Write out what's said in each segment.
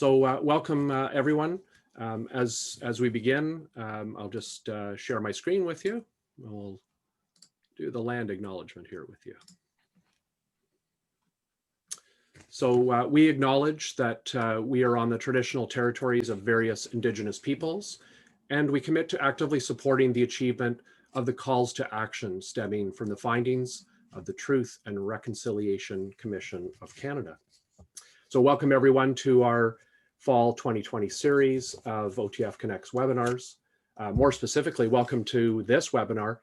Welcome everyone. As we begin, I'll just share my screen with you. We'll do the land acknowledgement here with you. So we acknowledge that we are on the traditional territories of various Indigenous peoples, and we commit to actively supporting the achievement of the calls to action stemming from the findings of the Truth and Reconciliation Commission of Canada. So welcome everyone to our Fall 2020 series of OTF Connects webinars. More specifically, welcome to this webinar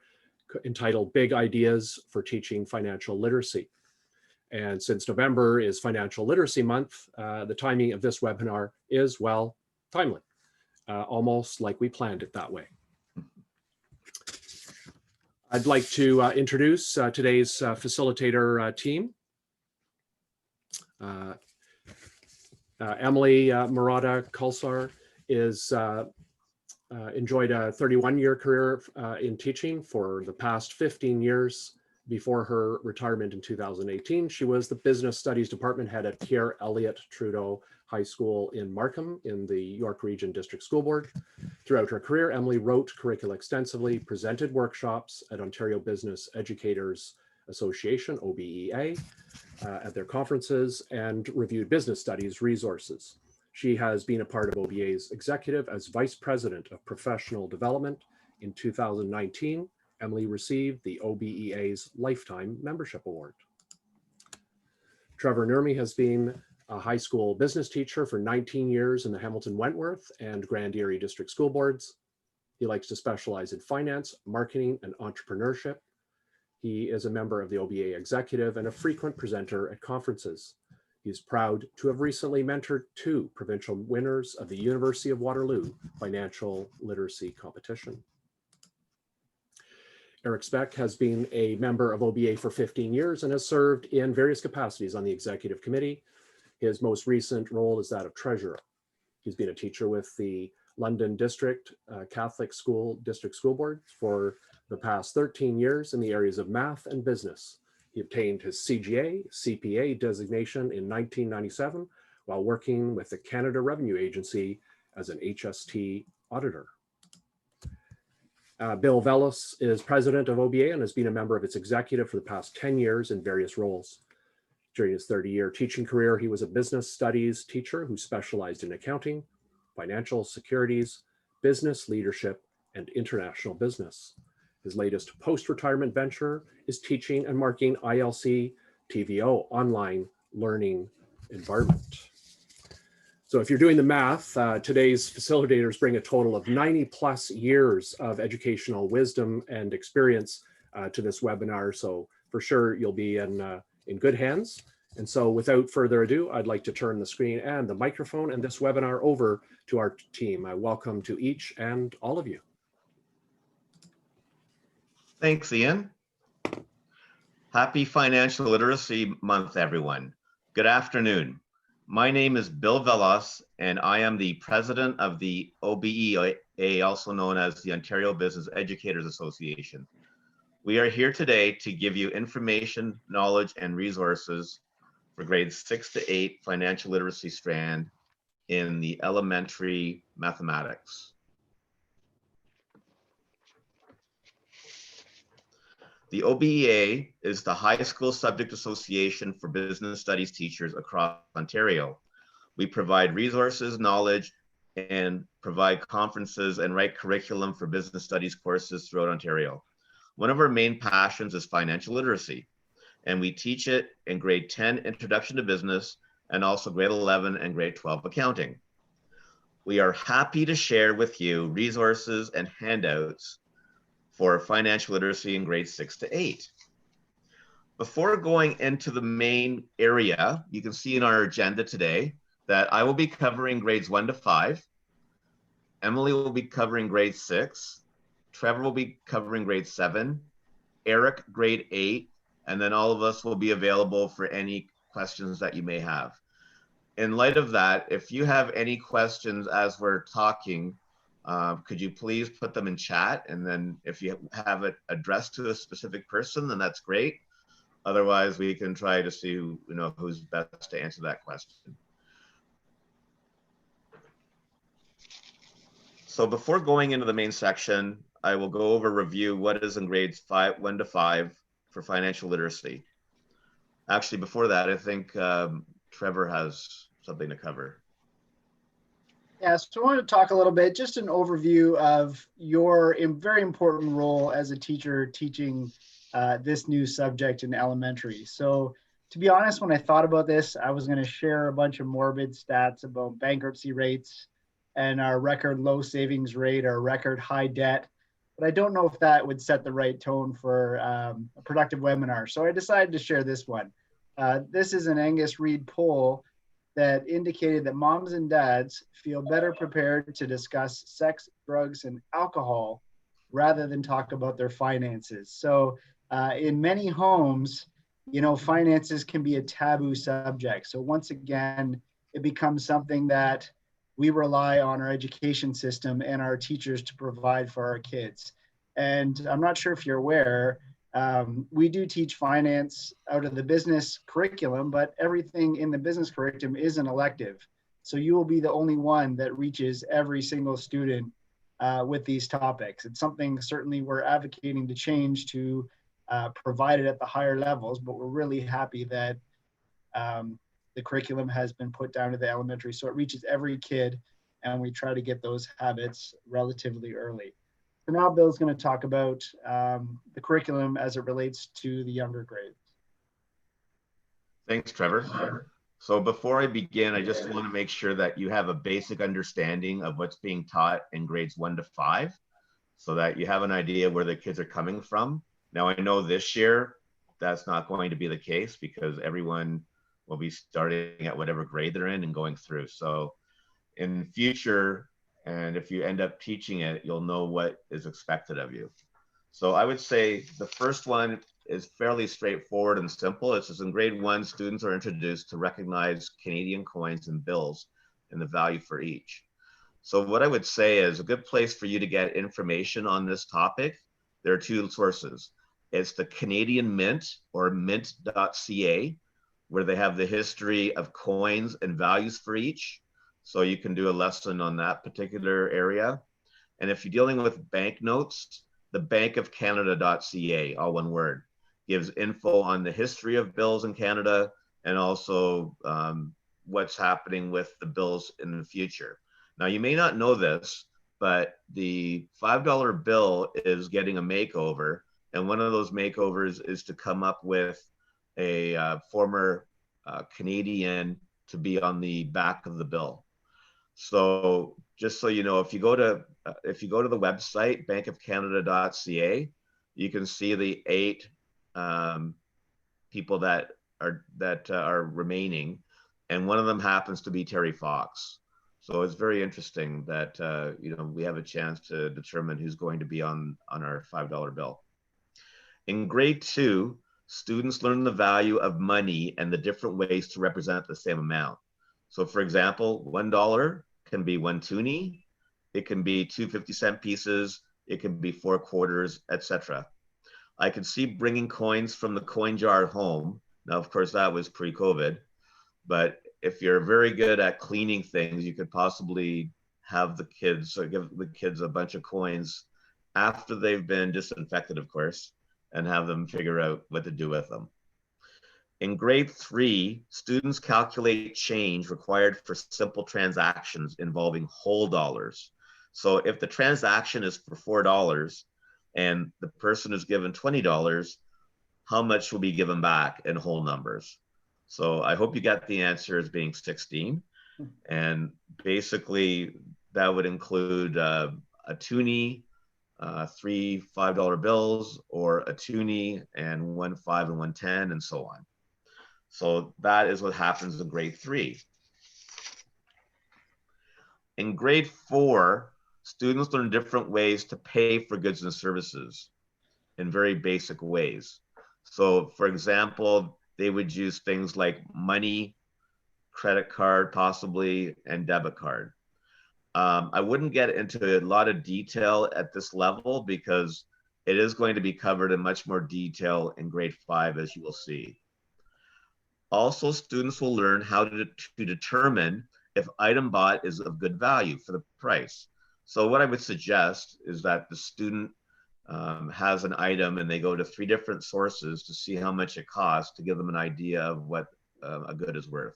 entitled Big Ideas for Teaching Financial Literacy. And since November is Financial Literacy Month, the timing of this webinar is, well, timely, almost like we planned it that way. I'd like to introduce today's facilitator team. Emilia Marotta-Kulcsar enjoyed a 31-year career in teaching. For the past 15 years before her retirement in 2018. She was the Business Studies Department head at Pierre Elliott Trudeau High School in Markham in the York Region District School Board. Throughout her career, Emily wrote curricula extensively, presented workshops at Ontario Business Educators Association, OBEA, at their conferences, and reviewed business studies resources. She has been a part of OBEA's executive as Vice President of Professional Development. In 2019, Emily received the OBEA's Lifetime Membership Award. Trevor Nurmi has been a high school business teacher for 19 years in the Hamilton Wentworth and Grand Erie District School Boards. He likes to specialize in finance, marketing, and entrepreneurship. He is a member of the OBEA executive and a frequent presenter at conferences. He is proud to have recently mentored 2 provincial winners of the University of Waterloo Financial Literacy Competition. Erich Specht has been a member of OBEA for 15 years and has served in various capacities on the executive committee. His most recent role is that of treasurer. He's been a teacher with the London District Catholic District School Board for the past 13 years in the areas of math and business. He obtained his CGA, CPA designation in 1997 while working with the Canada Revenue Agency as an HST auditor. Bill Velos is president of OBEA and has been a member of its executive for the past 10 years in various roles. During his 30-year teaching career, he was a business studies teacher who specialized in accounting, financial securities, business leadership, and international business. His latest post-retirement venture is teaching and marketing ILC TVO, online learning environment. So if you're doing the math, today's facilitators bring a total of 90+ years of educational wisdom and experience to this webinar. So for sure, you'll be in good hands. And so without further ado, I'd like to turn the screen and the microphone and this webinar over to our team. Welcome to each and all of you. Thanks, Ian. Happy Financial Literacy Month, everyone. Good afternoon. My name is Bill Velos, and I am the president of the OBEA, also known as the Ontario Business Educators Association. We are here today to give you information, knowledge, and resources for grades 6 to 8 financial literacy strand in the elementary mathematics. The OBEA is the high school subject association for business studies teachers across Ontario. We provide resources, knowledge, and provide conferences and write curriculum for business studies courses throughout Ontario. One of our main passions is financial literacy, and we teach it in grade 10 Introduction to Business and also grade 11 and grade 12 accounting. We are happy to share with you resources and handouts for financial literacy in grades 6 to 8. Before going into the main area, you can see in our agenda today that I will be covering grades 1 to 5. Emily will be covering grade 6. Trevor will be covering grade 7. Erich, grade 8. And then all of us will be available for any questions that you may have. In light of that, if you have any questions as we're talking, could you please put them in chat? And then if you have it addressed to a specific person, then that's great. Otherwise, we can try to see who's best to answer that question. So before going into the main section, I will go over review what is in grades 1 to 5 for financial literacy. Actually, before that, I think Trevor has something to cover. Yeah, so I want to talk a little bit, just an overview of your very important role as a teacher teaching this new subject in elementary. So to be honest, when I thought about this, I was going to share a bunch of morbid stats about bankruptcy rates and our record low savings rate, our record high debt. But I don't know if that would set the right tone for a productive webinar. So I decided to share this one. This is an Angus Reid poll that indicated that moms and dads feel better prepared to discuss sex, drugs, and alcohol rather than talk about their finances. So in many homes, you know, finances can be a taboo subject. So once again, it becomes something that we rely on our education system and our teachers to provide for our kids. And I'm not sure if you're aware, we do teach finance out of the business curriculum, but everything in the business curriculum is an elective. So you will be the only one that reaches every single student with these topics. It's something certainly we're advocating to change to provide it at the higher levels, but we're really happy that the curriculum has been put down to the elementary. So it reaches every kid and we try to get those habits relatively early. So now Bill's going to talk about the curriculum as it relates to the younger grades. Thanks, Trevor. So before I begin, I just want to make sure that you have a basic understanding of what's being taught in grades 1 to 5, so that you have an idea where the kids are coming from. Now, I know this year that's not going to be the case because everyone will be starting at whatever grade they're in and going through. So in future, and if you end up teaching it, you'll know what is expected of you. So I would say the first one is fairly straightforward and simple. It's just in grade 1, students are introduced to recognize Canadian coins and bills and the value for each. So what I would say is a good place for you to get information on this topic, there are 2 sources. It's the Canadian Mint, or mint.ca, where they have the history of coins and values for each. So you can do a lesson on that particular area. And if you're dealing with banknotes, the bankofcanada.ca, all one word, gives info on the history of bills in Canada and also what's happening with the bills in the future. Now, you may not know this, but the $5 bill is getting a makeover. And one of those makeovers is to come up with a former Canadian to be on the back of the bill. So just so you know, if you go to the website bankofcanada.ca, you can see the 8 people that are remaining, and one of them happens to be Terry Fox. So it's very interesting that you know, we have a chance to determine who's going to be on our $5 bill. In grade 2, students learn the value of money and the different ways to represent the same amount. So for example, $1 can be 1 toonie, it can be 2 50-cent pieces, it can be 4 quarters, etc. I could see bringing coins from the coin jar home. Now, of course, that was pre-COVID, but if you're very good at cleaning things, you could possibly have the kids, or give the kids a bunch of coins after they've been disinfected, of course, and have them figure out what to do with them. In grade 3, students calculate change required for simple transactions involving whole dollars. So if the transaction is for $4 and the person is given $20, how much will be given back in whole numbers? So I hope you got the answer as being 16. And basically that would include a toonie, 3 $5 bills, or a toonie and 1 5 and 1 10, and so on. So that is what happens in grade 3. In grade 4, students learn different ways to pay for goods and services in very basic ways. So for example, they would use things like money, credit card possibly, and debit card. I wouldn't get into a lot of detail at this level because it is going to be covered in much more detail in grade 5, as you will see. Also, students will learn how to determine if item bought is of good value for the price. So what I would suggest is that the student has an item and they go to 3 different sources to see how much it costs to give them an idea of what a good is worth.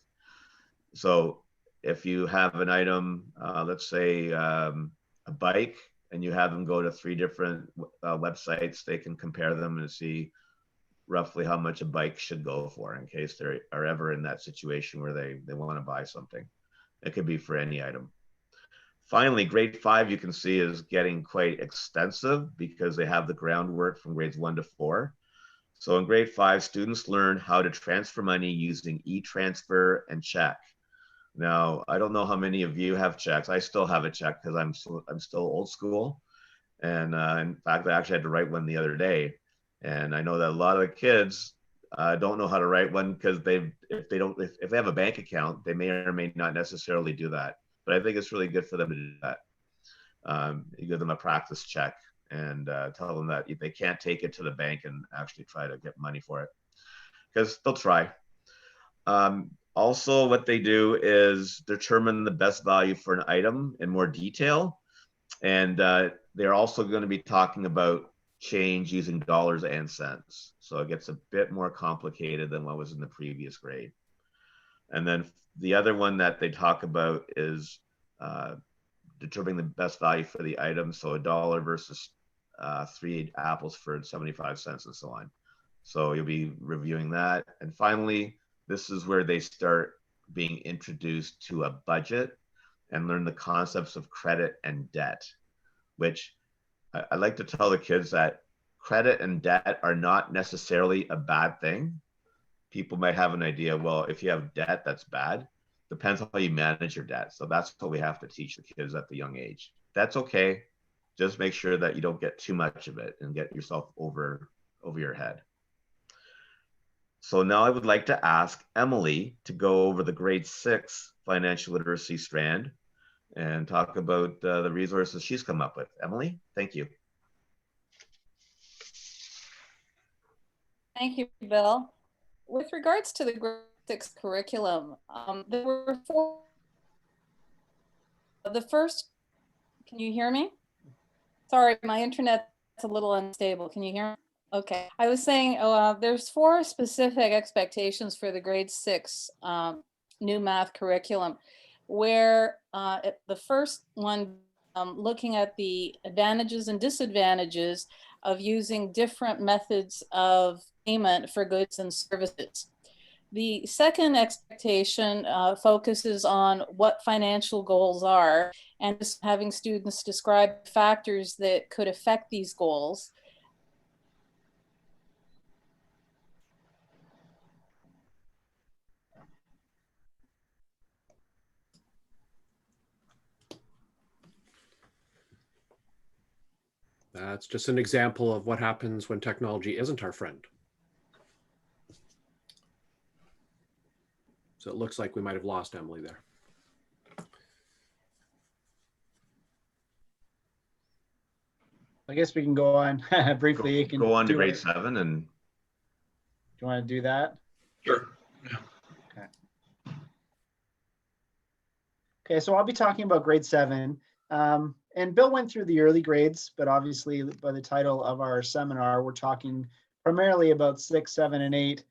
So if you have an item, let's say a bike, and you have them go to 3 different websites, they can compare them and see roughly how much a bike should go for in case they are ever in that situation where they want to buy something. It could be for any item. Finally, grade 5, you can see, is getting quite extensive because they have the groundwork from grades 1 to 4. So in grade 5, students learn how to transfer money using e-transfer and check. Now, I don't know how many of you have checks. I still have a check because I'm still old school. And in fact, I actually had to write one the other day. And I know that a lot of the kids don't know how to write one because if they have a bank account, they may or may not necessarily do that. But I think it's really good for them to do that. You give them a practice check and tell them that they can't take it to the bank and actually try to get money for it, because they'll try. Also, what they do is determine the best value for an item in more detail. And they're also going to be talking about change using dollars and cents. So it gets a bit more complicated than what was in the previous grade. And then the other one that they talk about is determining the best value for the item. So $1 versus 3 apples for 75 cents and so on. So you'll be reviewing that. And finally, this is where they start being introduced to a budget and learn the concepts of credit and debt, which I like to tell the kids that credit and debt are not necessarily a bad thing. People might have an idea, well, if you have debt, that's bad. Depends on how you manage your debt. So that's what we have to teach the kids at the young age. That's okay. Just make sure that you don't get too much of it and get yourself over your head. So now I would like to ask Emily to go over the grade 6 financial literacy strand and talk about the resources she's come up with. Emily, thank you. Thank you, Bill. With regards to the grade 6 curriculum, there were 4. The first, can you hear me? Sorry, my internet's a little unstable. Can you hear me? Okay, I was saying there's 4 specific expectations for the grade 6 new math curriculum, where the first one looking at the advantages and disadvantages of using different methods of payment for goods and services. The second expectation focuses on what financial goals are and just having students describe factors that could affect these goals. That's just an example of what happens when technology isn't our friend. So it looks like we might have lost Emily there. I guess we can go on briefly. You can go on to grade 7 and. Do you want to do that? Sure. Yeah. Okay. Okay, so I'll be talking about grade 7. And Bill went through the early grades, but obviously by the title of our seminar, we're talking primarily about 6, 7, and 8,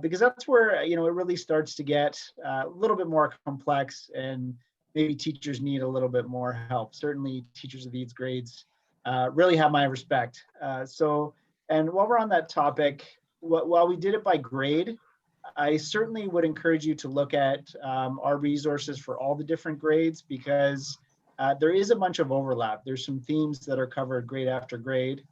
because that's where, it really starts to get a little bit more complex and maybe teachers need a little bit more help. Certainly teachers of these grades really have my respect. And while we're on that topic, while we did it by grade, I certainly would encourage you to look at our resources for all the different grades, because there is a bunch of overlap. There's some themes that are covered grade after grade,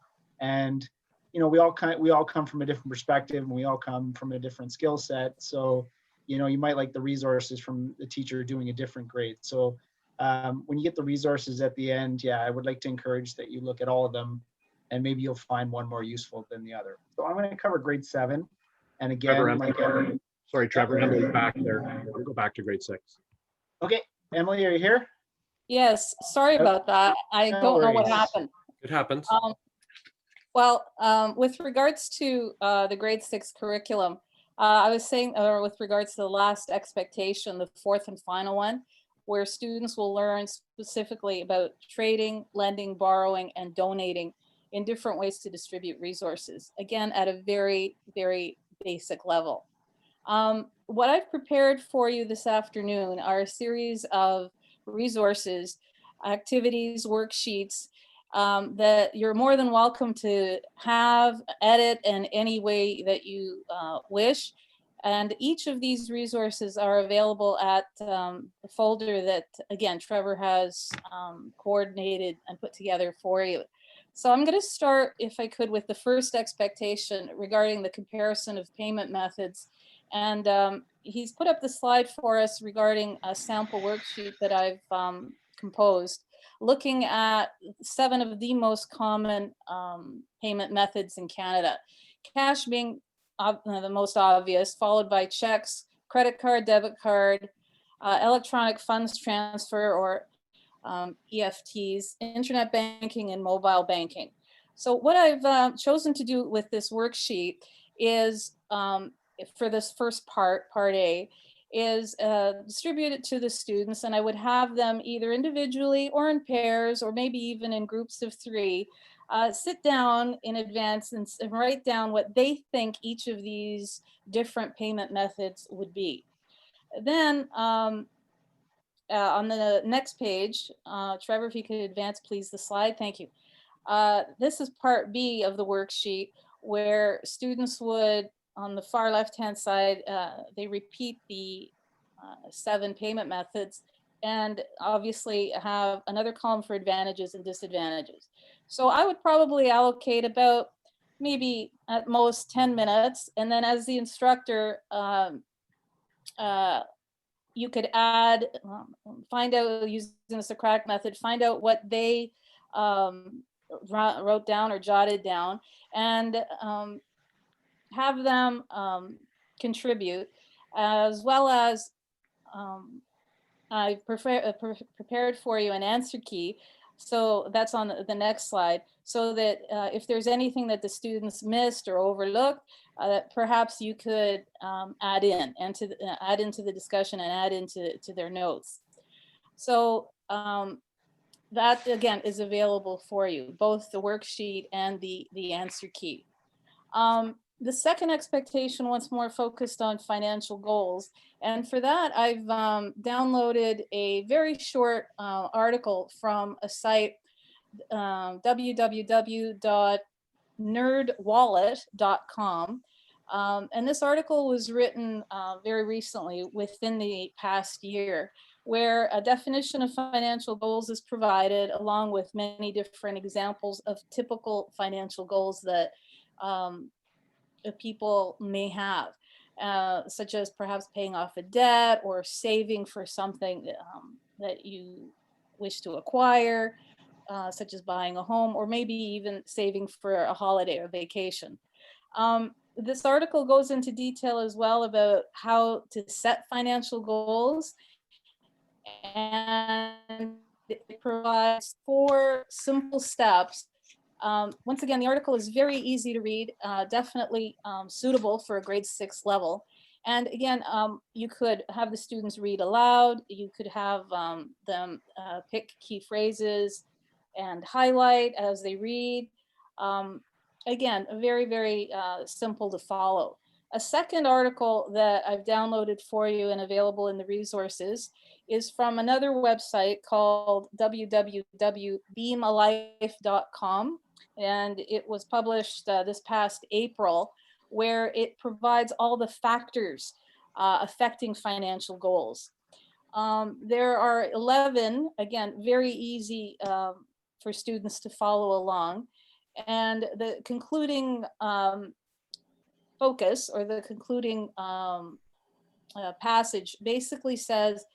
and we all come from a different perspective, and we all come from a different skill set. So you might like the resources from the teacher doing a different grade. So when you get the resources at the end, I would like to encourage that you look at all of them, and maybe you'll find one more useful than the other. So I'm going to cover grade 7, and again, Trevor, sorry, Trevor, Emily's back there. We'll go back to grade 6. Okay, Emily, are you here? Yes, sorry about that. I don't know what happened. It happens. With regards to the grade 6 curriculum, I was saying, with regards to the last expectation, the 4th and final one, where students will learn specifically about trading, lending, borrowing, and donating in different ways to distribute resources. Again, at a very, very basic level. What I've prepared for you this afternoon are a series of resources, activities, worksheets that you're more than welcome to have, edit in any way that you wish. And each of these resources are available at the folder that, again, Trevor has coordinated and put together for you. So I'm going to start, if I could, with the first expectation regarding the comparison of payment methods. And he's put up the slide for us regarding a sample worksheet that I've composed, looking at 7 of the most common payment methods in Canada. Cash being the most obvious, followed by checks, credit card, debit card, electronic funds transfer or EFTs, internet banking, and mobile banking. So what I've chosen to do with this worksheet is, for this first part A, is distribute it to the students, and I would have them either individually or in pairs, or maybe even in groups of 3, sit down in advance and write down what they think each of these different payment methods would be. Then on the next page, Trevor, if you could advance, please, the slide. Thank you. This is part B of the worksheet, where students would, on the far left-hand side, they repeat the 7 payment methods and obviously have another column for advantages and disadvantages. So I would probably allocate about maybe at most 10 minutes. And then as the instructor, you could add, find out, using the Socratic method, find out what they wrote down or jotted down, and have them contribute, as well as I prepared for you an answer key. So that's on the next slide, so that if there's anything that the students missed or overlooked, perhaps you could add into the discussion and add into their notes. So that, again, is available for you, both the worksheet and the answer key. The second expectation, once more, focused on financial goals. And for that, I've downloaded a very short article from a site, www.nerdwallet.com. And this article was written very recently, within the past year, where a definition of financial goals is provided, along with many different examples of typical financial goals that people may have, such as perhaps paying off a debt or saving for something that you wish to acquire, such as buying a home, or maybe even saving for a holiday or vacation. This article goes into detail as well about how to set financial goals, and it provides 4 simple steps. Once again, the article is very easy to read, definitely suitable for a grade 6 level. And again, you could have the students read aloud. You could have them pick key phrases and highlight as they read. Again, very, very simple to follow. A second article that I've downloaded for you and available in the resources is from another website called www.beamalife.com. And it was published this past April, where it provides all the factors affecting financial goals. There are 11, again, very easy for students to follow along. And the concluding focus, or the concluding passage, basically says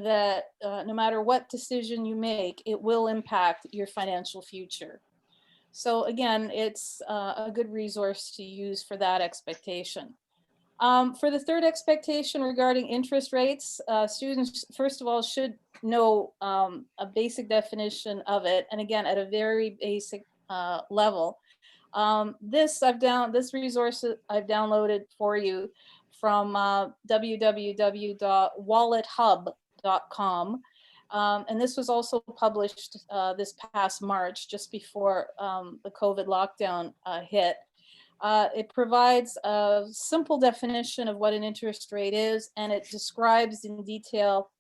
that no matter what decision you make, it will impact your financial future. So again, it's a good resource to use for that expectation. For the third expectation regarding interest rates, students, first of all, should know a basic definition of it. And again, at a very basic level. This resource I've downloaded for you from www.wallethub.com. And this was also published this past March, just before the COVID lockdown hit. It provides a simple definition of what an interest rate is, and it describes in detail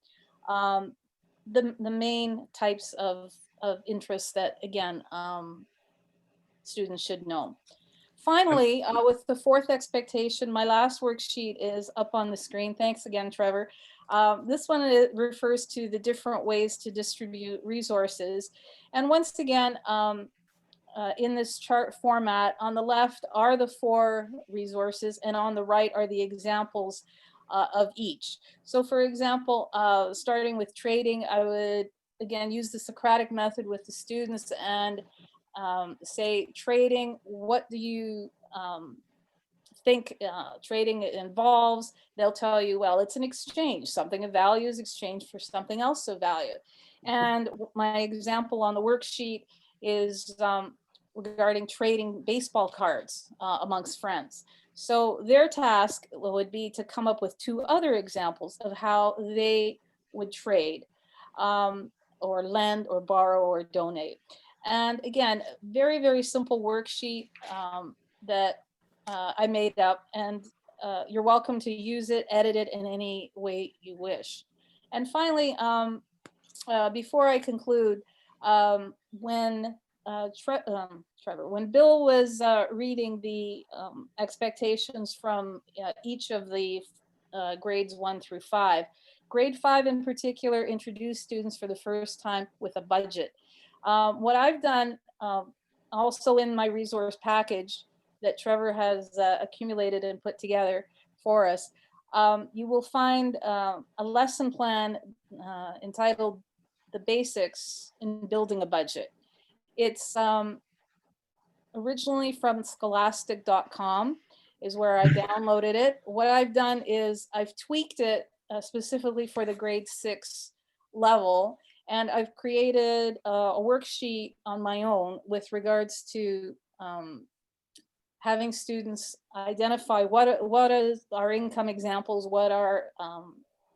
the main types of interest that, again, students should know. Finally, with the fourth expectation, my last worksheet is up on the screen. Thanks again, Trevor. This one refers to the different ways to distribute resources. And once again, in this chart format, on the left are the 4 resources, and on the right are the examples of each. So for example, starting with trading, I would again use the Socratic method with the students and say, trading, what do you think trading involves? They'll tell you, well, it's an exchange. Something of value is exchanged for something else of value. And my example on the worksheet is regarding trading baseball cards amongst friends. So their task would be to come up with 2 other examples of how they would trade, or lend or borrow or donate. And again, very, very simple worksheet that I made up, and you're welcome to use it, edit it in any way you wish. And finally, before I conclude, when Trevor, when Bill was reading the expectations from each of the grades 1 through 5, grade 5 in particular introduced students for the first time with a budget. What I've done also in my resource package that Trevor has accumulated and put together for us, you will find a lesson plan entitled The Basics in Building a Budget. It's originally from scholastic.com is where I downloaded it. What I've done is I've tweaked it specifically for the grade 6 level, and I've created a worksheet on my own with regards to having students identify what is our income examples, what are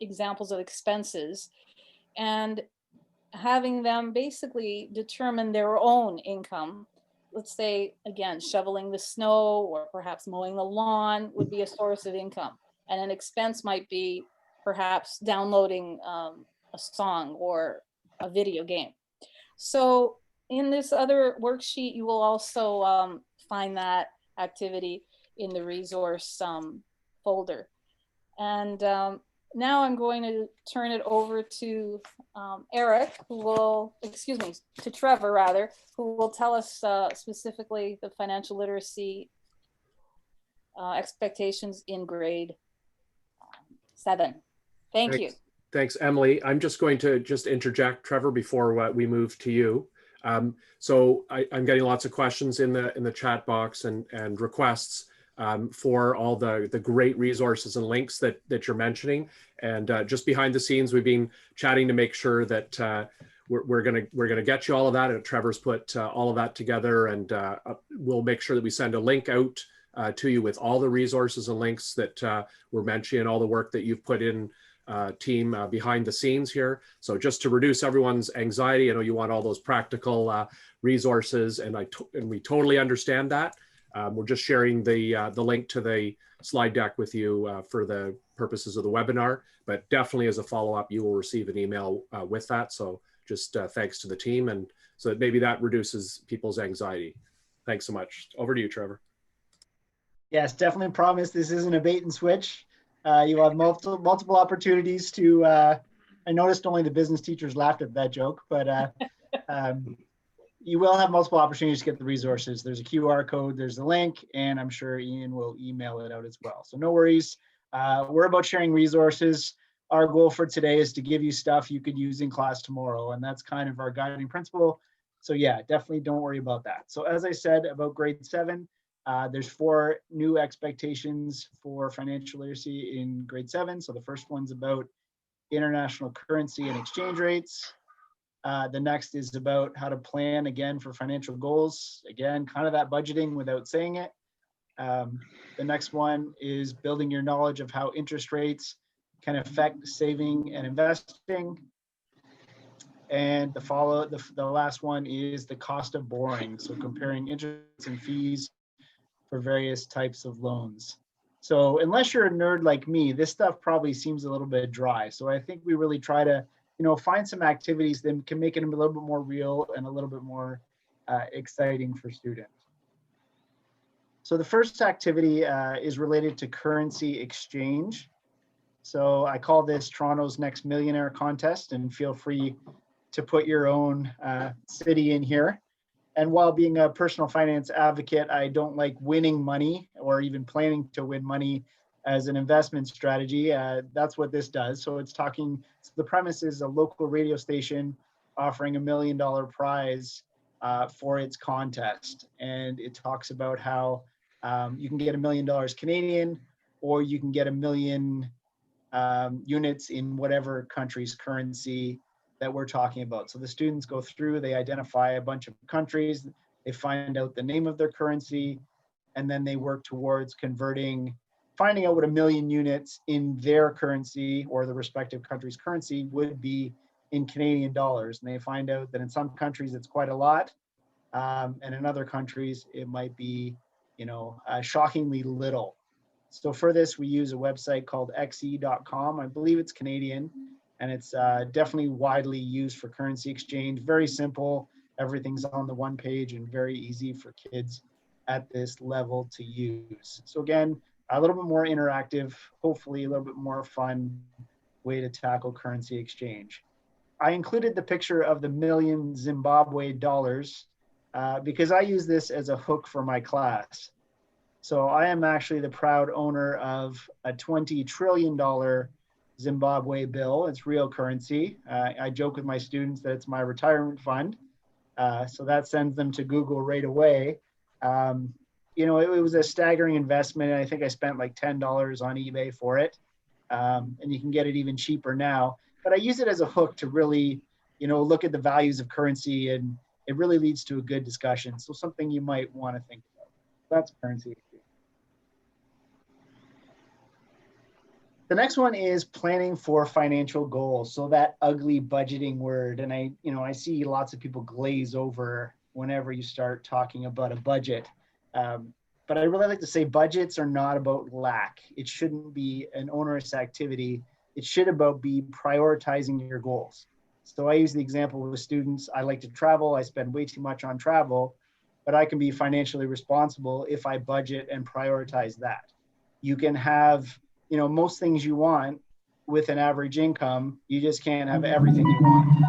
examples of expenses, and having them basically determine their own income. Let's say, again, shoveling the snow or perhaps mowing the lawn would be a source of income. And an expense might be perhaps downloading a song or a video game. So in this other worksheet, you will also find that activity in the resource folder. And now I'm going to turn it over to Erich, who will, excuse me, to Trevor rather, who will tell us specifically the financial literacy expectations in grade 7. Thank you. Thanks, Emily. I'm just going to interject, Trevor, before we move to you. So I'm getting lots of questions in the chat box and requests for all the great resources and links that you're mentioning. And just behind the scenes, we've been chatting to make sure that we're gonna get you all of that. And Trevor's put all of that together, and we'll make sure that we send a link out to you with all the resources and links that we're mentioning, all the work that you've put in, team, behind the scenes here. So just to reduce everyone's anxiety, I know you want all those practical resources, and we totally understand that. We're just sharing the link to the slide deck with you for the purposes of the webinar, but definitely as a follow-up, you will receive an email with that. So just thanks to the team, and so that maybe that reduces people's anxiety. Thanks so much. Over to you, Trevor. Yes, definitely promise this isn't a bait and switch. You'll have multiple opportunities to, I noticed only the business teachers laughed at that joke, but you will have multiple opportunities to get the resources. There's a QR code, there's a link, and I'm sure Ian will email it out as well. So no worries. We're about sharing resources. Our goal for today is to give you stuff you could use in class tomorrow, and that's kind of our guiding principle. So yeah, definitely don't worry about that. So as I said about grade 7, there's 4 new expectations for financial literacy in grade 7. So the first one's about international currency and exchange rates. The next is about how to plan, again, for financial goals. Again, kind of that budgeting without saying it. The next one is building your knowledge of how interest rates can affect saving and investing. And the last one is the cost of borrowing. So comparing interest and fees for various types of loans. So unless you're a nerd like me, this stuff probably seems a little bit dry. So I think we really try to, find some activities that can make it a little bit more real and a little bit more exciting for students. So the first activity is related to currency exchange. So I call this Toronto's Next Millionaire Contest, and feel free to put your own city in here. And while being a personal finance advocate, I don't like winning money or even planning to win money as an investment strategy. That's what this does. So the premise is a local radio station offering $1 million prize for its contest. And it talks about how you can get $1 million Canadian, or you can get 1 million units in whatever country's currency that we're talking about. So the students go through, they identify a bunch of countries, they find out the name of their currency, and then they work towards finding out what 1 million units in their currency or the respective country's currency would be in Canadian dollars. And they find out that in some countries it's quite a lot, and in other countries it might be, shockingly little. So for this, we use a website called xe.com. I believe it's Canadian, and it's definitely widely used for currency exchange. Very simple. Everything's on the one page and very easy for kids at this level to use. So again, a little bit more interactive, hopefully a little bit more fun way to tackle currency exchange. I included the picture of the 1 million Zimbabwe dollars because I use this as a hook for my class. So I am actually the proud owner of a $20 trillion Zimbabwe bill. It's real currency. I joke with my students that it's my retirement fund. So that sends them to Google right away. It was a staggering investment. I think I spent like $10 on eBay for it. And you can get it even cheaper now. But I use it as a hook to really, look at the values of currency, and it really leads to a good discussion. So something you might want to think about. That's currency. The next one is planning for financial goals. So that ugly budgeting word, and I see lots of people glaze over whenever you start talking about a budget. But I really like to say budgets are not about lack. It shouldn't be an onerous activity. It should be prioritizing your goals. So I use the example with students. I like to travel. I spend way too much on travel, but I can be financially responsible if I budget and prioritize that. You can have most things you want with an average income. You just can't have everything you want.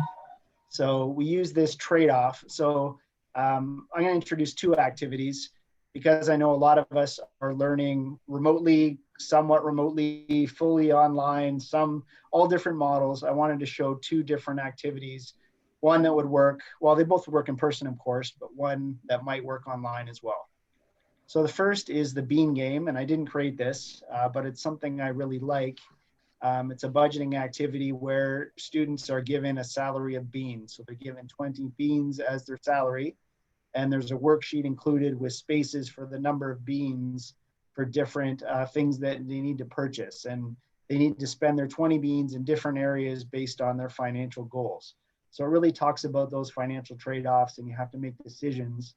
So we use this trade-off. So I'm going to introduce 2 activities because I know a lot of us are learning remotely, somewhat remotely, fully online, all different models. I wanted to show 2 different activities. One that would work, well, they both work in person, of course, but one that might work online as well. So the first is the bean game, and I didn't create this, but it's something I really like. It's a budgeting activity where students are given a salary of beans. So they're given 20 beans as their salary, and there's a worksheet included with spaces for the number of beans for different things that they need to purchase. And they need to spend their 20 beans in different areas based on their financial goals. So it really talks about those financial trade-offs, and you have to make decisions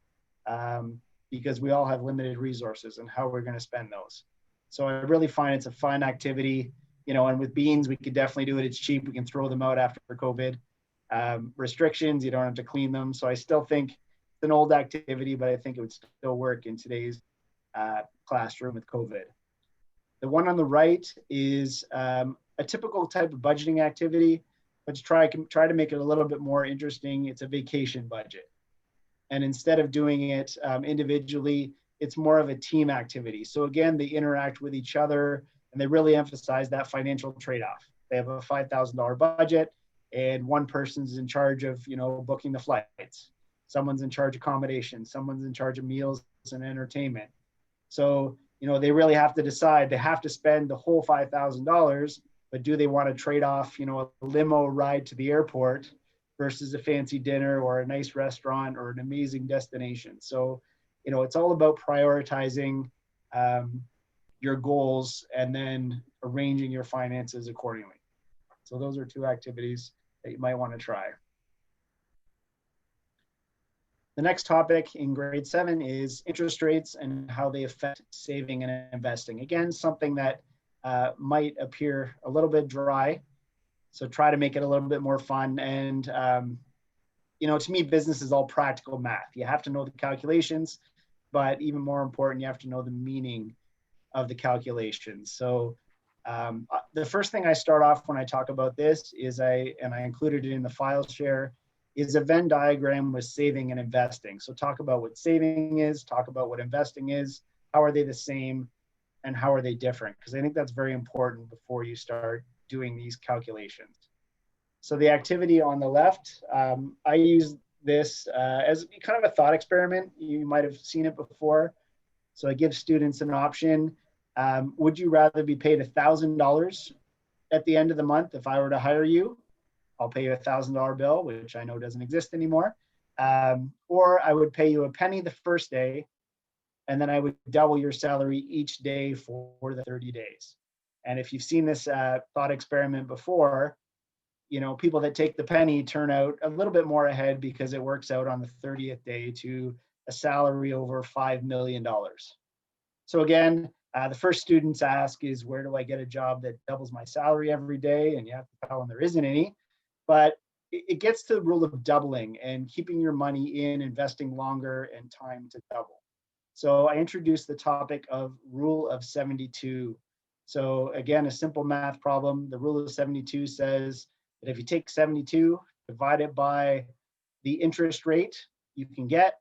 because we all have limited resources and how we're going to spend those. So I really find it's a fun activity, and with beans, we could definitely do it. It's cheap. We can throw them out after COVID. Restrictions, you don't have to clean them. So I still think it's an old activity, but I think it would still work in today's classroom with COVID. The one on the right is a typical type of budgeting activity, but try to make it a little bit more interesting. It's a vacation budget. And instead of doing it individually, it's more of a team activity. So again, they interact with each other, and they really emphasize that financial trade-off. They have a $5,000 budget, and one person's in charge of, booking the flights. Someone's in charge of accommodation. Someone's in charge of meals and entertainment. So, they really have to decide. They have to spend the whole $5,000, but do they want to trade off, a limo ride to the airport versus a fancy dinner or a nice restaurant or an amazing destination? So, it's all about prioritizing your goals and then arranging your finances accordingly. So those are 2 activities that you might want to try. The next topic in grade 7 is interest rates and how they affect saving and investing. Again, something that might appear a little bit dry. So try to make it a little bit more fun. And, to me, business is all practical math. You have to know the calculations, but even more important, you have to know the meaning of the calculations. So the first thing I start off when I talk about this is I included it in the file share, is a Venn diagram with saving and investing. So talk about what saving is, talk about what investing is, how are they the same, and how are they different? Because I think that's very important before you start doing these calculations. So the activity on the left, I use this as kind of a thought experiment. You might have seen it before. So I give students an option. Would you rather be paid $1,000 at the end of the month if I were to hire you? I'll pay you a $1,000 bill, which I know doesn't exist anymore. Or I would pay you a penny the first day, and then I would double your salary each day for the 30 days. And if you've seen this thought experiment before, people that take the penny turn out a little bit more ahead because it works out on the 30th day to a salary over $5 million. So again, the first students ask is, where do I get a job that doubles my salary every day? And you have to tell them there isn't any. But it gets to the rule of doubling and keeping your money in, investing longer and time to double. So I introduced the topic of rule of 72. So again, a simple math problem. The rule of 72 says that if you take 72, divide it by the interest rate you can get,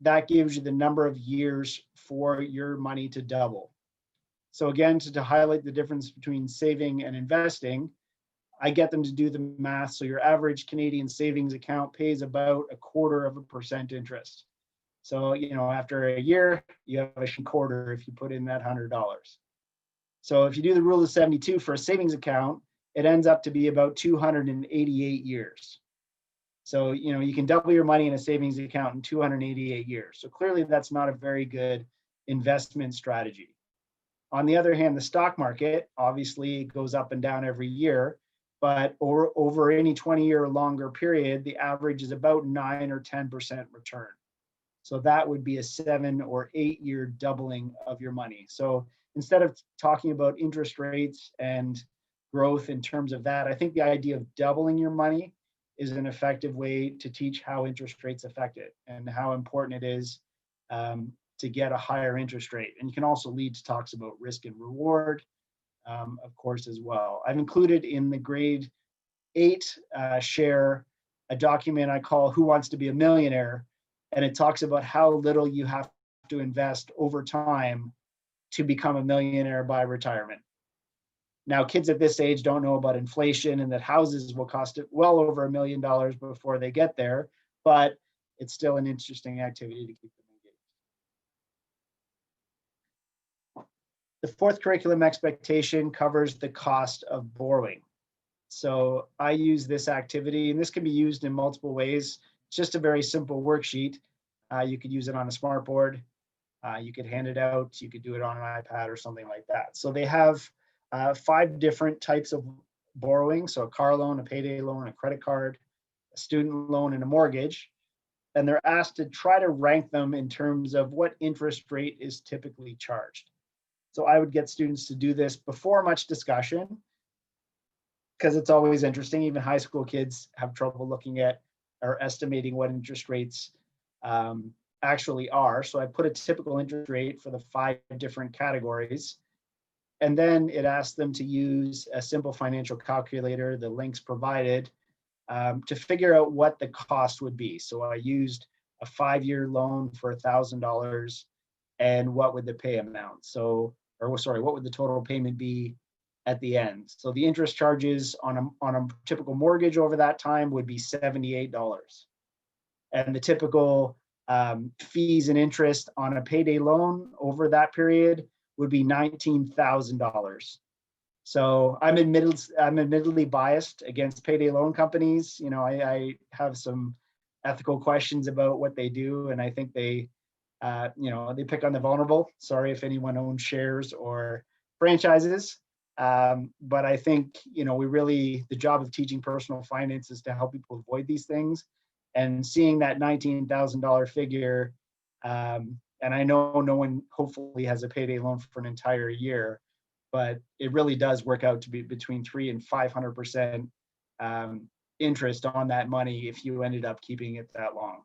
that gives you the number of years for your money to double. So again, to highlight the difference between saving and investing, I get them to do the math. So your average Canadian savings account pays about 0.25% interest. So, after a year, you have a quarter if you put in that $100. So if you do the rule of 72 for a savings account, it ends up to be about 288 years. So, you can double your money in a savings account in 288 years. So clearly that's not a very good investment strategy. On the other hand, the stock market obviously goes up and down every year, but over any 20-year or longer period, the average is about 9 or 10% return. So that would be a 7 or 8 year doubling of your money. So instead of talking about interest rates and growth in terms of that, I think the idea of doubling your money is an effective way to teach how interest rates affect it and how important it is to get a higher interest rate. And you can also lead to talks about risk and reward, of course, as well. I've included in the grade 8 share a document I call Who Wants to Be a Millionaire? And it talks about how little you have to invest over time to become a millionaire by retirement. Now, kids at this age don't know about inflation and that houses will cost well over $1 million before they get there, but it's still an interesting activity to keep them engaged. The fourth curriculum expectation covers the cost of borrowing. So I use this activity, and this can be used in multiple ways. It's just a very simple worksheet. You could use it on a smartboard. You could hand it out. You could do it on an iPad or something like that. So they have 5 different types of borrowing. So a car loan, a payday loan, a credit card, a student loan, and a mortgage. And they're asked to try to rank them in terms of what interest rate is typically charged. So I would get students to do this before much discussion, because it's always interesting. Even high school kids have trouble looking at or estimating what interest rates actually are. So I put a typical interest rate for the 5 different categories. And then it asks them to use a simple financial calculator, the links provided, to figure out what the cost would be. So I used a 5-year loan for $1,000, and what would the pay amount? What would the total payment be at the end? So the interest charges on a typical mortgage over that time would be $78. And the typical fees and interest on a payday loan over that period would be $19,000. So I'm admittedly biased against payday loan companies. I have some ethical questions about what they do, and I think they pick on the vulnerable. Sorry if anyone owns shares or franchises, but I think the job of teaching personal finance is to help people avoid these things. And seeing that $19,000 figure, and I know no one hopefully has a payday loan for an entire year, but it really does work out to be between 300% and 500% interest on that money if you ended up keeping it that long.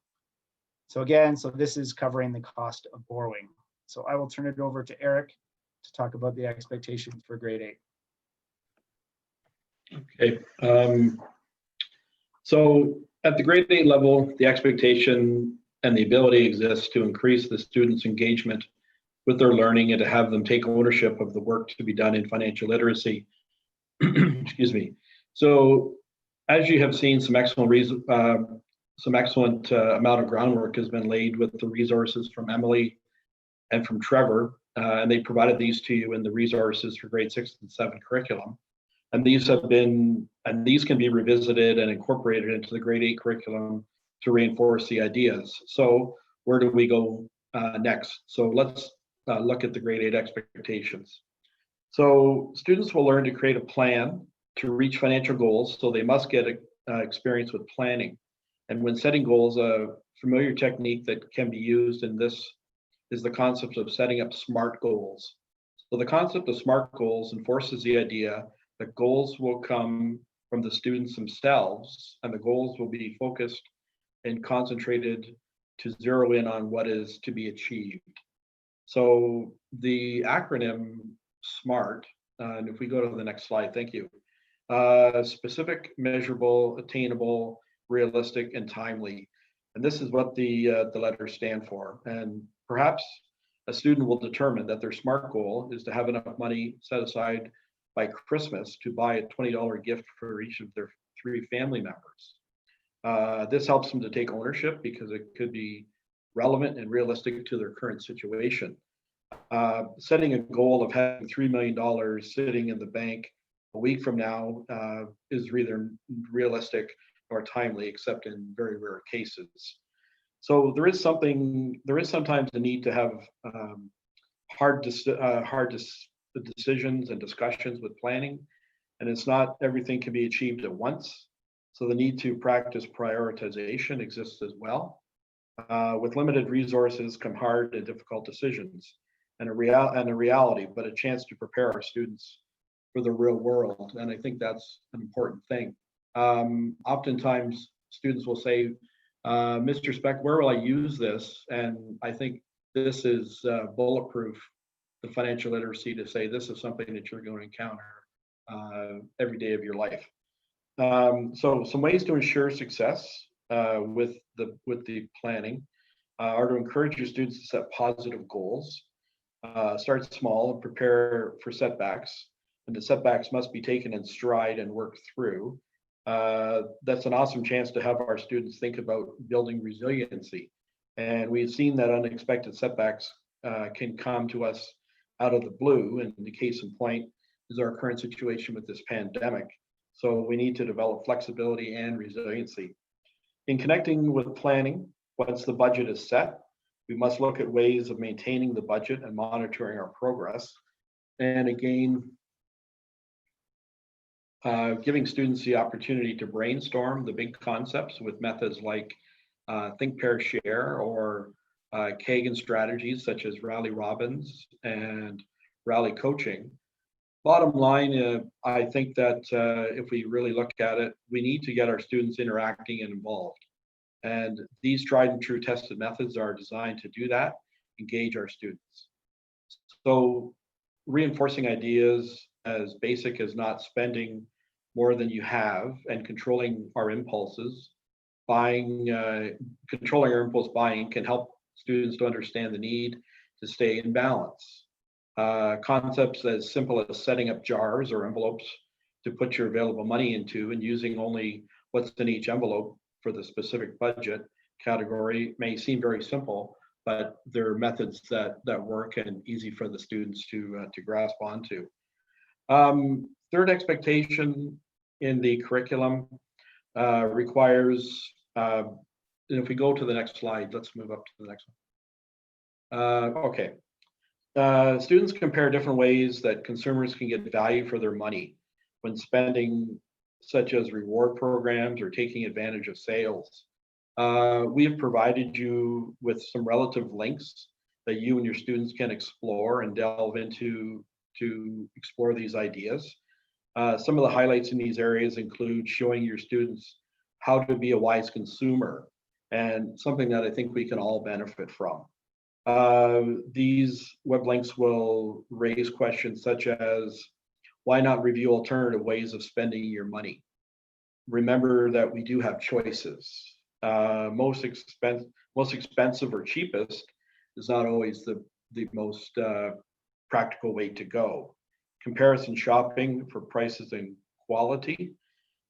So again, so this is covering the cost of borrowing. So I will turn it over to Erich to talk about the expectations for grade 8. Okay. So at the grade 8 level, the expectation and the ability exists to increase the students' engagement with their learning and to have them take ownership of the work to be done in financial literacy. Excuse me. So as you have seen, some excellent amount of groundwork has been laid with the resources from Emily and from Trevor, and they provided these to you in the resources for grade 6 and 7 curriculum. And these can be revisited and incorporated into the grade 8 curriculum to reinforce the ideas. So where do we go next? So let's look at the grade 8 expectations. So students will learn to create a plan to reach financial goals, so they must get experience with planning. And when setting goals, a familiar technique that can be used in this is the concept of setting up SMART goals. So the concept of SMART goals enforces the idea that goals will come from the students themselves, and the goals will be focused and concentrated to zero in on what is to be achieved. So the acronym SMART, and if we go to the next slide, thank you. Specific, measurable, attainable, realistic, and timely. And this is what the letters stand for. And perhaps a student will determine that their SMART goal is to have enough money set aside by Christmas to buy a $20 gift for each of their 3 family members. This helps them to take ownership because it could be relevant and realistic to their current situation. Setting a goal of having $3 million sitting in the bank a week from now is neither realistic nor timely, except in very rare cases. So there is sometimes the need to have hard decisions and discussions with planning, and it's not everything can be achieved at once. So the need to practice prioritization exists as well. With limited resources come hard and difficult decisions, and a reality, but a chance to prepare our students for the real world. And I think that's an important thing. Oftentimes students will say, Mr. Specht, where will I use this? And I think this is bulletproof, the financial literacy, to say this is something that you're going to encounter every day of your life. So some ways to ensure success with the planning are to encourage your students to set positive goals, start small and prepare for setbacks. And the setbacks must be taken in stride and worked through. That's an awesome chance to have our students think about building resiliency. And we've seen that unexpected setbacks can come to us out of the blue. And the case in point is our current situation with this pandemic. So we need to develop flexibility and resiliency. In connecting with planning, once the budget is set, we must look at ways of maintaining the budget and monitoring our progress. And again, giving students the opportunity to brainstorm the big concepts with methods like think, pair, share, or Kagan strategies such as Rally Robbins and Rally Coaching. Bottom line, I think that if we really look at it, we need to get our students interacting and involved. And these tried and true tested methods are designed to do that, engage our students. So reinforcing ideas as basic as not spending more than you have and controlling our impulses, controlling our impulse buying can help students to understand the need to stay in balance. Concepts as simple as setting up jars or envelopes to put your available money into and using only what's in each envelope for the specific budget category may seem very simple, but there are methods that work and easy for the students to grasp onto. Third expectation in the curriculum requires, and if we go to the next slide, let's move up to the next one. Okay. Students compare different ways that consumers can get value for their money when spending, such as reward programs or taking advantage of sales. We have provided you with some relative links that you and your students can explore and delve into to explore these ideas. Some of the highlights in these areas include showing your students how to be a wise consumer, and something that I think we can all benefit from. These web links will raise questions such as, why not review alternative ways of spending your money? Remember that we do have choices. Most expensive or cheapest is not always the most practical way to go. Comparison shopping for prices and quality.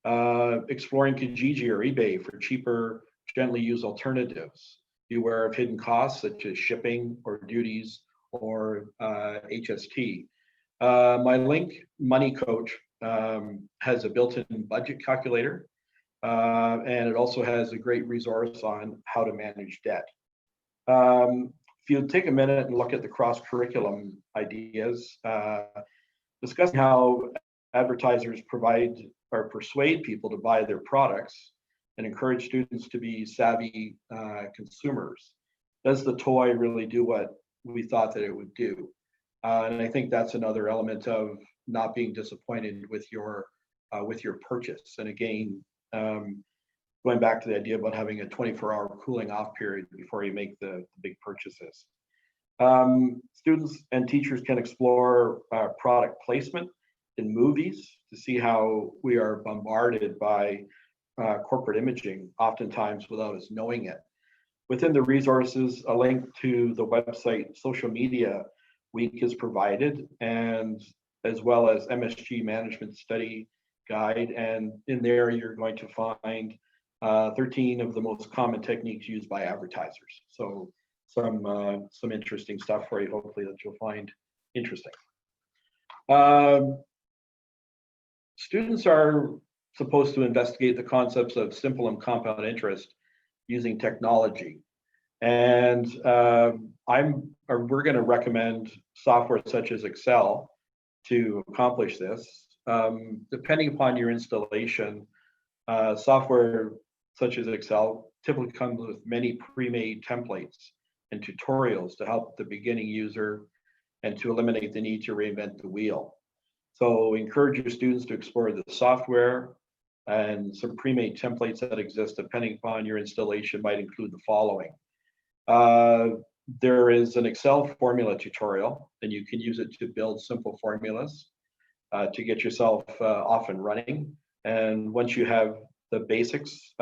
Exploring Kijiji or eBay for cheaper, gently used alternatives. Beware of hidden costs such as shipping or duties or HST. My link, Money Coach, has a built-in budget calculator, and it also has a great resource on how to manage debt. If you take a minute and look at the cross-curriculum ideas, discussing how advertisers provide or persuade people to buy their products and encourage students to be savvy consumers. Does the toy really do what we thought that it would do? And I think that's another element of not being disappointed with your purchase. And again, going back to the idea about having a 24-hour cooling off period before you make the big purchases. Students and teachers can explore product placement in movies to see how we are bombarded by corporate imaging, oftentimes without us knowing it. Within the resources, a link to the website Social Media Week is provided, and as well as MSG Management Study Guide. And in there, you're going to find 13 of the most common techniques used by advertisers. So some interesting stuff for you, hopefully, that you'll find interesting. Students are supposed to investigate the concepts of simple and compound interest using technology. And we're going to recommend software such as Excel to accomplish this. Depending upon your installation, software such as Excel typically comes with many pre-made templates and tutorials to help the beginning user and to eliminate the need to reinvent the wheel. So encourage your students to explore the software, and some pre-made templates that exist depending upon your installation might include the following. There is an Excel formula tutorial, and you can use it to build simple formulas to get yourself off and running. And once you have the basics,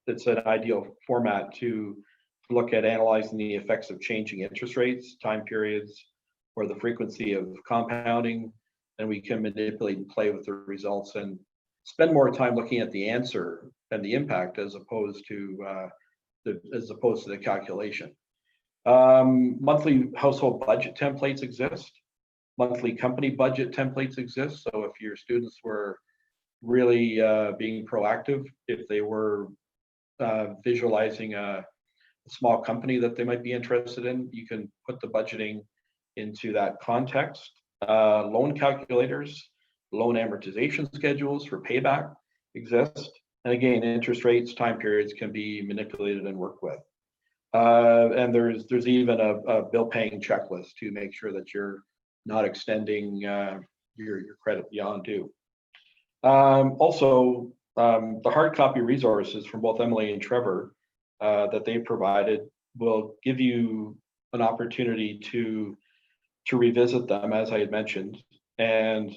it's an ideal format to look at analyzing the effects of changing interest rates, time periods, or the frequency of compounding. And we can manipulate and play with the results and spend more time looking at the answer and the impact as opposed to the calculation. Monthly household budget templates exist. Monthly company budget templates exist. So if your students were really being proactive, if they were visualizing a small company that they might be interested in, you can put the budgeting into that context. Loan calculators, loan amortization schedules for payback exist. And again, interest rates, time periods can be manipulated and worked with. And there's even a bill paying checklist to make sure that you're not extending your credit beyond due. Also, the hard copy resources from both Emily and Trevor that they provided will give you an opportunity to revisit them, as I had mentioned. And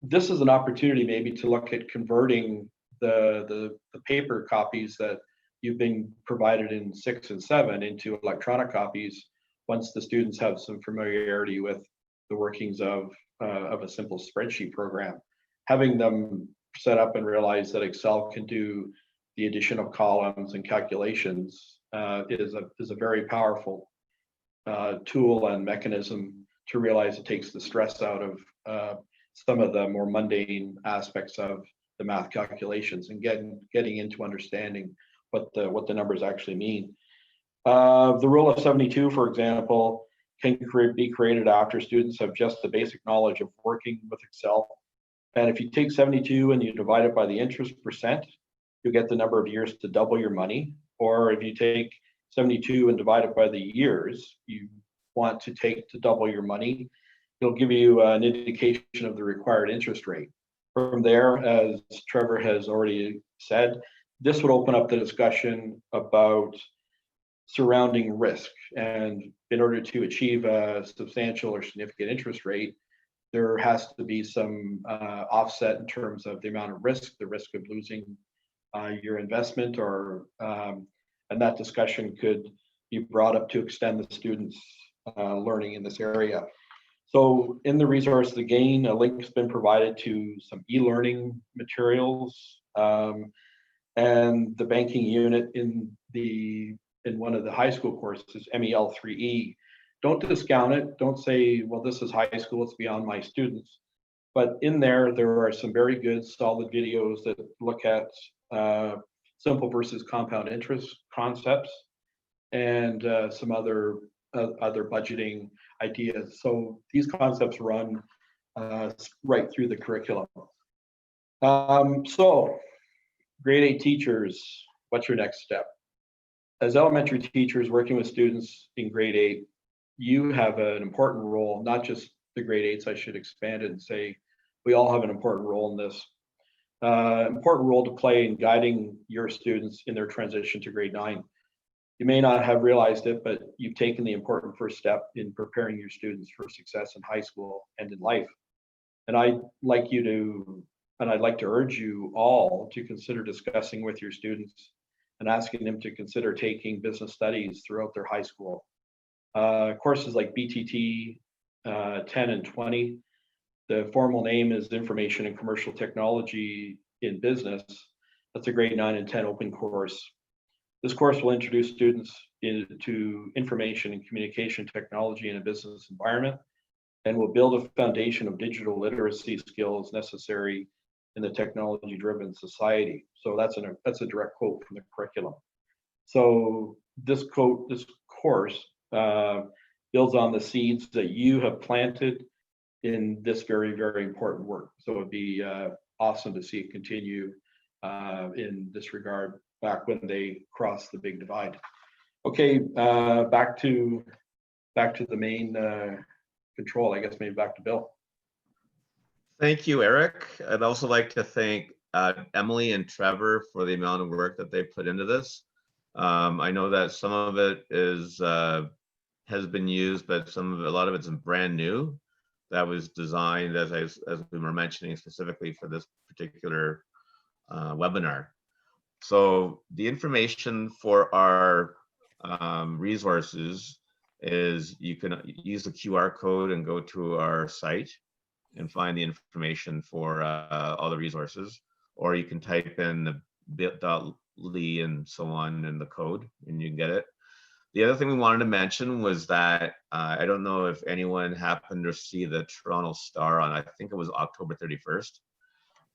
this is an opportunity maybe to look at converting the paper copies that you've been provided in 6 and 7 into electronic copies once the students have some familiarity with the workings of a simple spreadsheet program. Having them set up and realize that Excel can do the addition of columns and calculations is a very powerful tool and mechanism to realize it takes the stress out of some of the more mundane aspects of the math calculations and getting into understanding what the numbers actually mean. The rule of 72, for example, can be created after students have just the basic knowledge of working with Excel. And if you take 72 and you divide it by the interest percent, you'll get the number of years to double your money. Or if you take 72 and divide it by the years you want to take to double your money, it'll give you an indication of the required interest rate. From there, as Trevor has already said, this would open up the discussion about surrounding risk. And in order to achieve a substantial or significant interest rate, there has to be some offset in terms of the amount of risk, the risk of losing your investment, or and that discussion could be brought up to extend the students' learning in this area. So in the resource again, a link has been provided to some e-learning materials, and the banking unit in one of the high school courses, MEL 3E. Don't discount it. Don't say, well, this is high school, it's beyond my students. But in there are some very good, solid videos that look at simple versus compound interest concepts, and some other budgeting ideas. So these concepts run right through the curriculum. So grade 8 teachers, what's your next step? As elementary teachers working with students in grade 8, you have an important role, not just the grade 8s, I should expand it and say we all have an important role in this. Important role to play in guiding your students in their transition to grade 9. You may not have realized it, but you've taken the important first step in preparing your students for success in high school and in life. And I'd like to urge you all to consider discussing with your students and asking them to consider taking business studies throughout their high school. Courses like BTT 10 and 20, the formal name is Information and Commercial Technology in Business. That's a grade 9 and 10 open course. This course will introduce students to information and communication technology in a business environment, and will build a foundation of digital literacy skills necessary in the technology-driven society. So that's a direct quote from the curriculum. So this course builds on the seeds that you have planted in this very, very important work. So it'd be awesome to see it continue in this regard back when they cross the big divide. Okay, back to the main control, I guess, maybe back to Bill. Thank you, Erich. I'd also like to thank Emily and Trevor for the amount of work that they put into this. I know that some of it has been used, but a lot of it's brand new. That was designed, as we were mentioning, specifically for this particular webinar. So the information for our resources is you can use the QR code and go to our site and find the information for all the resources, or you can type in the bit.ly and so on in the code and you can get it. The other thing we wanted to mention was that I don't know if anyone happened to see the Toronto Star on, I think it was October 31st.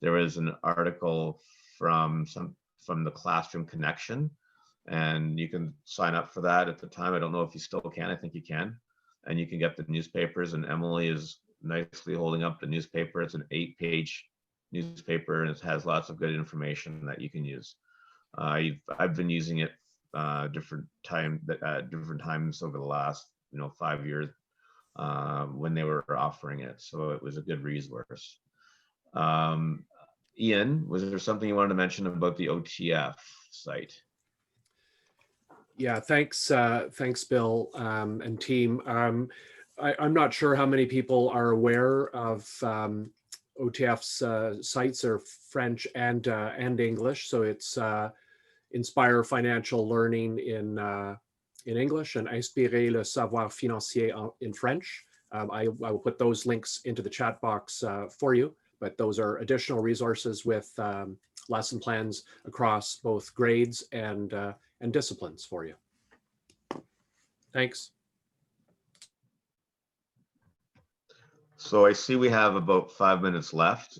There was an article from the Classroom Connection, and you can sign up for that at the time. I don't know if you still can, I think you can. And you can get the newspapers, and Emily is nicely holding up the newspaper. It's an 8-page newspaper, and it has lots of good information that you can use. I've been using it different times over the last 5 years when they were offering it, so it was a good resource. Ian, was there something you wanted to mention about the OTF site? Yeah, thanks Bill and team. I'm not sure how many people are aware of OTF's sites are French and English. So it's Inspire Financial Learning in English and Inspirer le savoir financier in French. I will put those links into the chat box for you, but those are additional resources with lesson plans across both grades and disciplines for you. Thanks. So I see we have about 5 minutes left.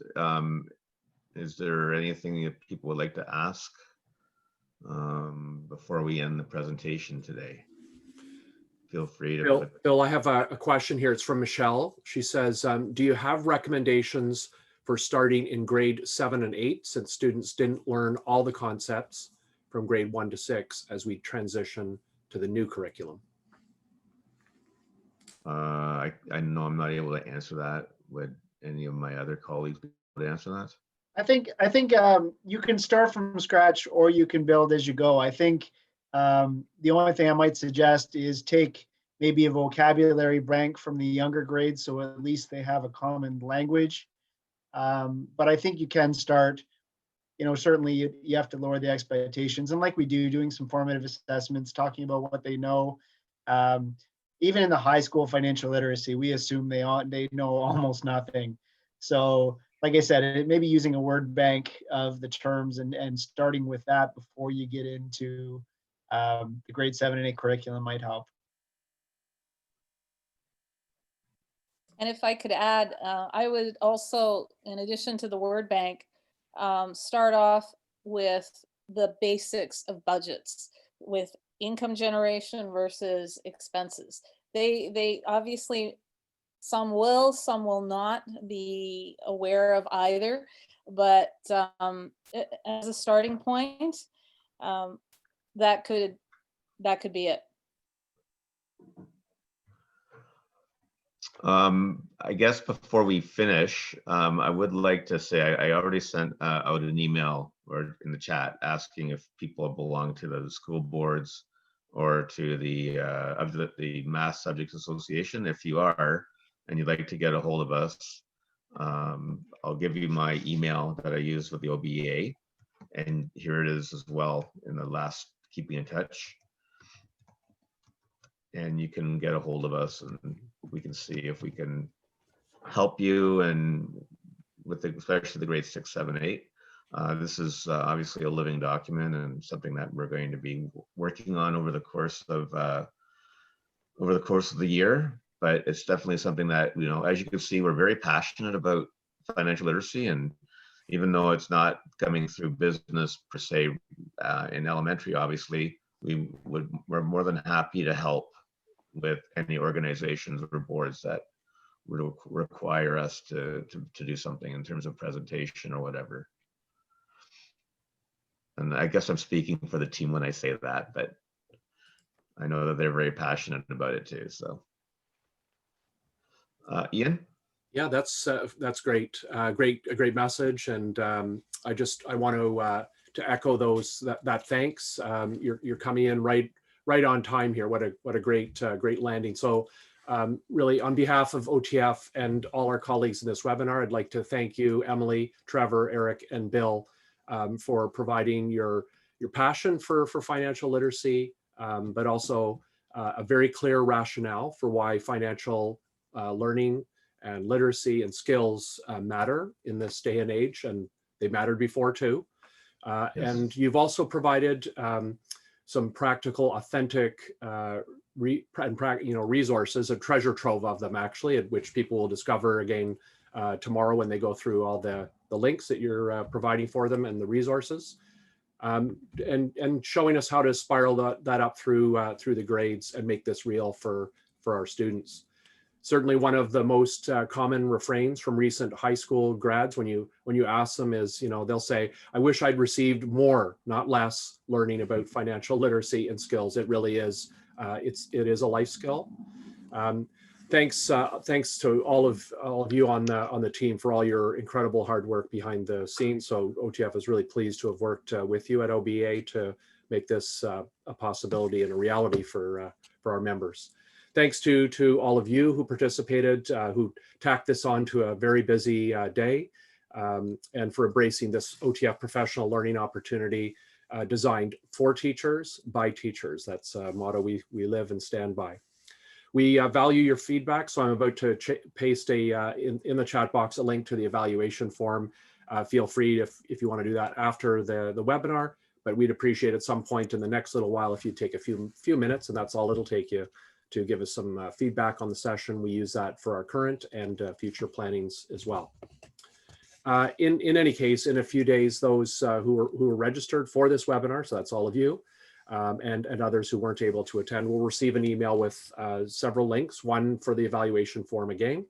Is there anything that people would like to ask before we end the presentation today? Feel free to. Bill, I have a question here. It's from Michelle. She says, do you have recommendations for starting in grade 7 and 8, since students didn't learn all the concepts from grade 1 to 6 as we transition to the new curriculum. I know I'm not able to answer that. Would any of my other colleagues be able to answer that? I think you can start from scratch or you can build as you go. I think the only thing I might suggest is take maybe a vocabulary bank from the younger grades, so at least they have a common language. But I think you can start, certainly you have to lower the expectations. And like we do, doing some formative assessments, talking about what they know. Even in the high school financial literacy, we assume they know almost nothing. So like I said, maybe using a word bank of the terms and starting with that before you get into the grade 7 and 8 curriculum might help. And if I could add, I would also, in addition to the word bank, start off with the basics of budgets, with income generation versus expenses. They obviously, some will not be aware of either, but as a starting point, that could be it. I guess before we finish, I would like to say I already sent out an email or in the chat asking if people belong to the school boards or to the Math Subjects Association. If you are and you'd like to get a hold of us, I'll give you my email that I use with the OBEA, and here it is as well in the last keeping in touch. And you can get a hold of us and we can see if we can help you, and with especially the grade 6, 7, 8. This is obviously a living document and something that we're going to be working on over the course of the year. But it's definitely something that, as you can see, we're very passionate about financial literacy, and even though it's not coming through business per se in elementary, obviously we're more than happy to help with any organizations or boards that would require us to do something in terms of presentation or whatever. And I guess I'm speaking for the team when I say that, but I know that they're very passionate about it too. So, Ian? Yeah, that's great. A great message, and I want to echo that thanks. You're coming in right on time here. What a great landing. So really, on behalf of OTF and all our colleagues in this webinar, I'd like to thank you, Emily, Trevor, Erich, and Bill, for providing your passion for financial literacy, but also a very clear rationale for why financial learning and literacy and skills matter in this day and age, and they mattered before too. Yes. And you've also provided some practical, authentic resources, a treasure trove of them actually, which people will discover again tomorrow when they go through all the links that you're providing for them and the resources, and showing us how to spiral that up through the grades and make this real for our students. Certainly one of the most common refrains from recent high school grads when you ask them is, they'll say, I wish I'd received more, not less, learning about financial literacy and skills. It really is, it is a life skill. Thanks to all of you on the team for all your incredible hard work behind the scenes. So OTF is really pleased to have worked with you at OBA to make this a possibility and a reality for our members. Thanks to all of you who participated, who tacked this on to a very busy day, and for embracing this OTF professional learning opportunity designed for teachers, by teachers. That's a motto we live and stand by. We value your feedback, so I'm about to paste in the chat box a link to the evaluation form. Feel free if you want to do that after the webinar, but we'd appreciate at some point in the next little while if you take a few minutes, and that's all it'll take you, to give us some feedback on the session. We use that for our current and future plannings as well. In any case, in a few days, those who are registered for this webinar, so that's all of you, and others who weren't able to attend, will receive an email with several links, one for the evaluation form again,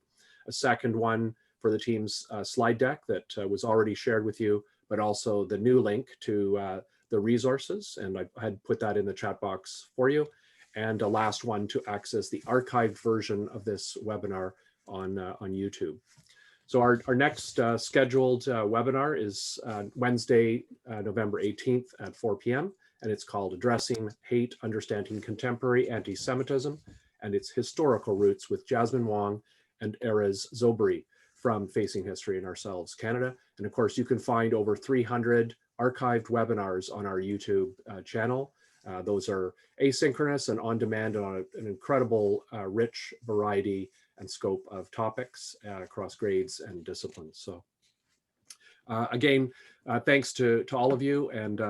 a second one for the team's slide deck that was already shared with you, but also the new link to the resources. And I had put that in the chat box for you. And a last one to access the archived version of this webinar on YouTube. So our next scheduled webinar is Wednesday, November 18th at 4 p.m. And it's called Addressing Hate, Understanding Contemporary Anti-Semitism and Its Historical Roots with Jasmine Wong and Erez Zobri from Facing History and Ourselves Canada. And of course, you can find over 300 archived webinars on our YouTube channel. Those are asynchronous and on demand on an incredible rich variety and scope of topics across grades and disciplines. So again, thanks to all of you. And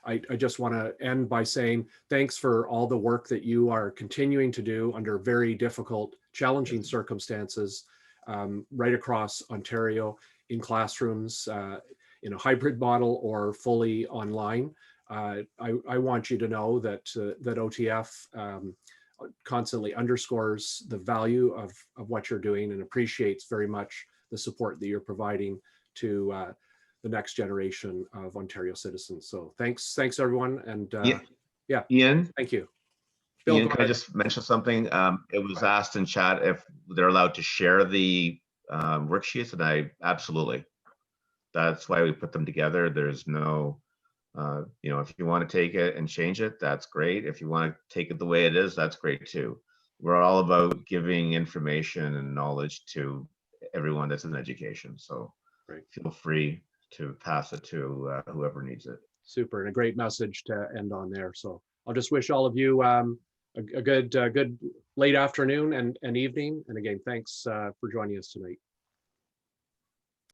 I just want to end by saying thanks for all the work that you are continuing to do under very difficult, challenging circumstances right across Ontario in classrooms in a hybrid model or fully online. I want you to know that that OTF constantly underscores the value of what you're doing and appreciates very much the support that you're providing to the next generation of Ontario citizens. So thanks everyone. And yeah, Ian, thank you. Bill, Ian, can I just mention something? It was asked in chat if they're allowed to share the worksheets, and I absolutely. That's why we put them together. There's no, you know, if you want to take it and change it, that's great. If you want to take it the way it is, that's great too. We're all about giving information and knowledge to everyone that's in education. So feel free to pass it to whoever needs it. Super, and a great message to end on there. So I'll just wish all of you a good late afternoon and evening. And again, thanks for joining us tonight.